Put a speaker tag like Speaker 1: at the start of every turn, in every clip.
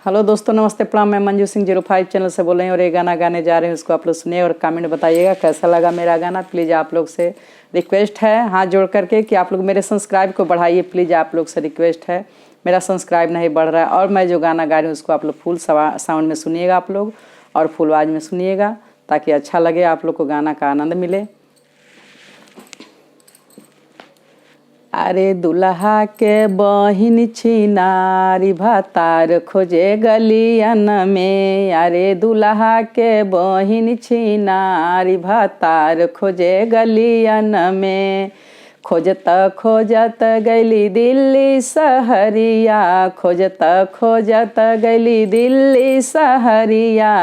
Speaker 1: Hello दोस्तों, नमस्ते, प्रणाम। मैं मंजू सिंह 05 चैनल से बोल रही हूँ और ये गाना गाने जा रहे हैं। उसको आप लोग सुनिए और कमेंट बताइएगा कैसा लगा मेरा गाना। प्लीज़ आप लोग से रिक्वेस्ट है हाथ जोड़ करके कि आप लोग मेरे सब्सक्राइब को बढ़ाइए। प्लीज़ आप लोग से रिक्वेस्ट है, मेरा सब्सक्राइब नहीं बढ़ रहा है। और मैं जो गाना गा रही हूँ उसको आप लोग फुल साउंड में सुनिएगा आप लोग, और फुल आवाज़ में सुनिएगा ताकि अच्छा लगे, आप लोग को गाना का आनंद मिले। अरे दुल्हा के बहिन छिनारी भातार खोजे गलियन में। अरे दुल्हा के बहिन छिनारी भातार खोजे गलियन में। खोजत खोजत गैली दिल्ली सहरिया, खोजत खोजत गैली दिल्ली सहरिया।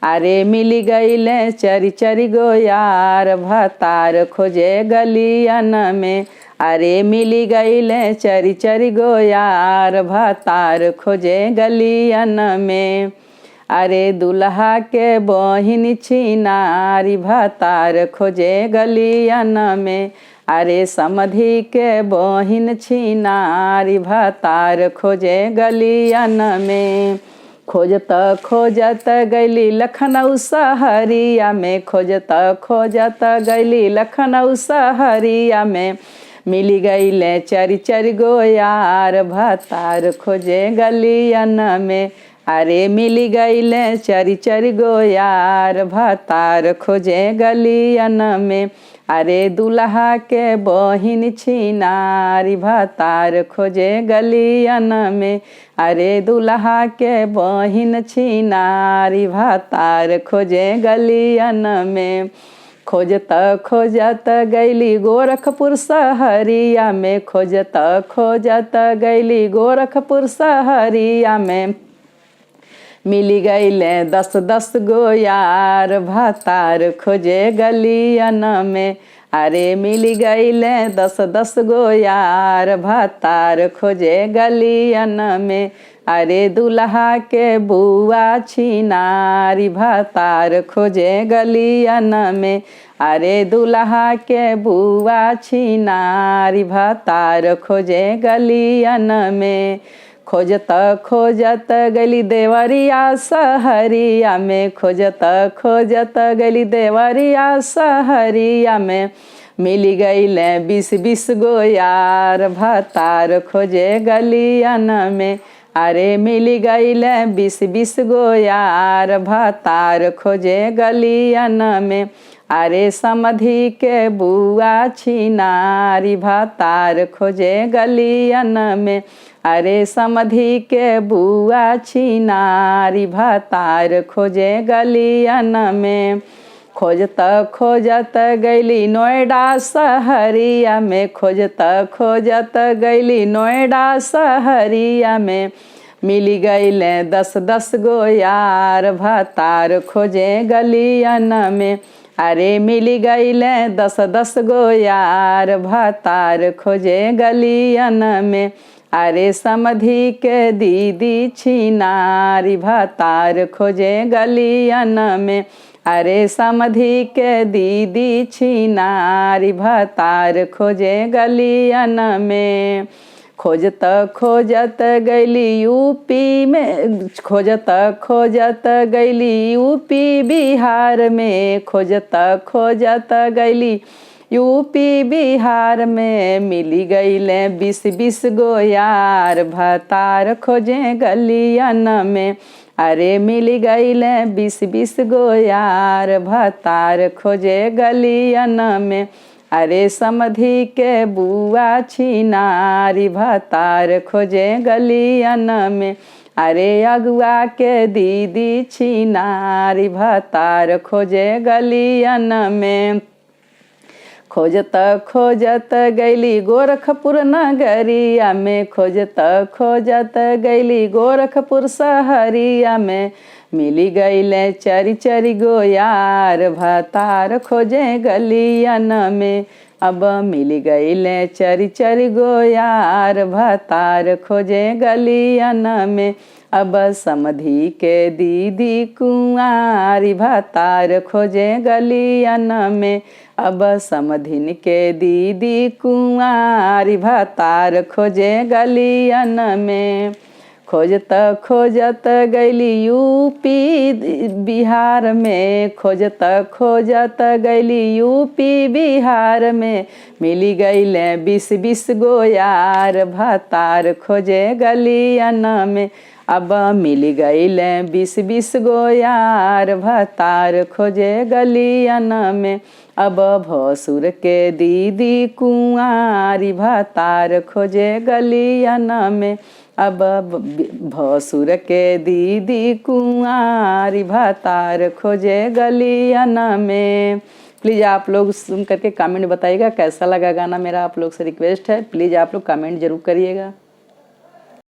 Speaker 1: अरे मिली गईले चरी चरी गो यार भातार खोजे गलियन में। अरे मिली गईले चरी चरी गो यार भातार खोजे गलियन में। अरे दुल्हा के बहिन छिनारी भातार खोजे गलियन में। अरे समधी के बहिन छिनारी भातार खोजे गलियन में। खोजत खोजत गैली लखनऊ सहरिया में, खोजत खोजत गैली लखनऊ सहरिया में। मिली गईले चरी चरी गो यार भातार खोजे गलियन में। अरे मिली गईले चरी चरी गो यार भातार खोजे गलियन में। अरे दुल्हा के बहिन छिनारी भातार खोजे गलियन में। अरे दुल्हा के बहिन छिनारी भातार खोजे गलियन में। खोजत खोजत गैली गोरखपुर सहरिया में, खोजत खोजत गैली गोरखपुर सहरिया में। मिली गईले 10 गो यार भातार खोजे गलियन में। अरे मिली गईले 10 गो यार भातार खोजे गलियन में। अरे दुल्हा के बुआ छिनारी भातार खोजे गलियन में। अरे दुल्हा के बुआ छिनारी भातार खोजे गलियन में। खोजत खोजत गली देवरिया सहरिया में, खोजत खोजत गली देवरिया सहरिया में। मिली गईले 20 गो यार भातार खोजे गलियन में। अरे मिली गईले 20 गो यार भातार खोजे गलियन में। अरे समधी के बुआ छिनारी भातार खोजे गलियन में। अरे समधी के बुआ छिनारी भातार खोजे गलियन में। खोजत खोजत गैली नोएडा सहरिया में, खोजत खोजत गैली नोएडा सहरिया में। मिली गईले 10 गो यार भातार खोजे गलियन में। अरे मिली गईले 10 गो यार भातार खोजे गलियन में। अरे समधी के दीदी छिनारी भातार खोजे गलियन में। अरे समधी के दीदी छिनारी भातार खोजे गलियन में। खोजत खोजत गैली यूपी में, खोजत खोजत गैली यूपी बिहार में, खोजत खोजत गैली यूपी बिहार में। मिली गईले 20 गो यार भातार खोजे गलियन में। अरे मिली गईले 20 गो यार भातार खोजे गलियन में। अरे समधी के बुआ छिनारी भातार खोजे गलियन में। अरे अगुआ के दीदी छिनारी भातार खोजे गलियन में। खोजत खोजत गैली गोरखपुर नगरिया में, खोजत खोजत गैली गोरखपुर सहरिया में। मिली गईले चरी चरी गो यार भातार खोजे गलियन में। अब मिली गईले चरी चरी गो यार भातार खोजे गलियन में। अब समधी के दीदी कुंवारी भातार खोजे गलियन में। अब समधिन के दीदी कुंवारी भातार खोजे गलियन में। खोजत खोजत गैली यूपी बिहार में, खोजत खोजत गैली यूपी बिहार में, मिली गईले 20 गो यार भतार खोजे गलियन में। अब मिल गईले 20 गो यार भतार खोजे गलियन में। अब भसुर के दीदी कुंवारी भतार खोजे गलियन में। अब भसुर के दीदी कुंवारी भतार खोजे गलियन में। प्लीज़ आप लोग सुन करके कमेंट बताइएगा कैसा लगा गाना, मेरा आप लोग से रिक्वेस्ट है, प्लीज़ आप लोग कमेंट जरूर करिएगा।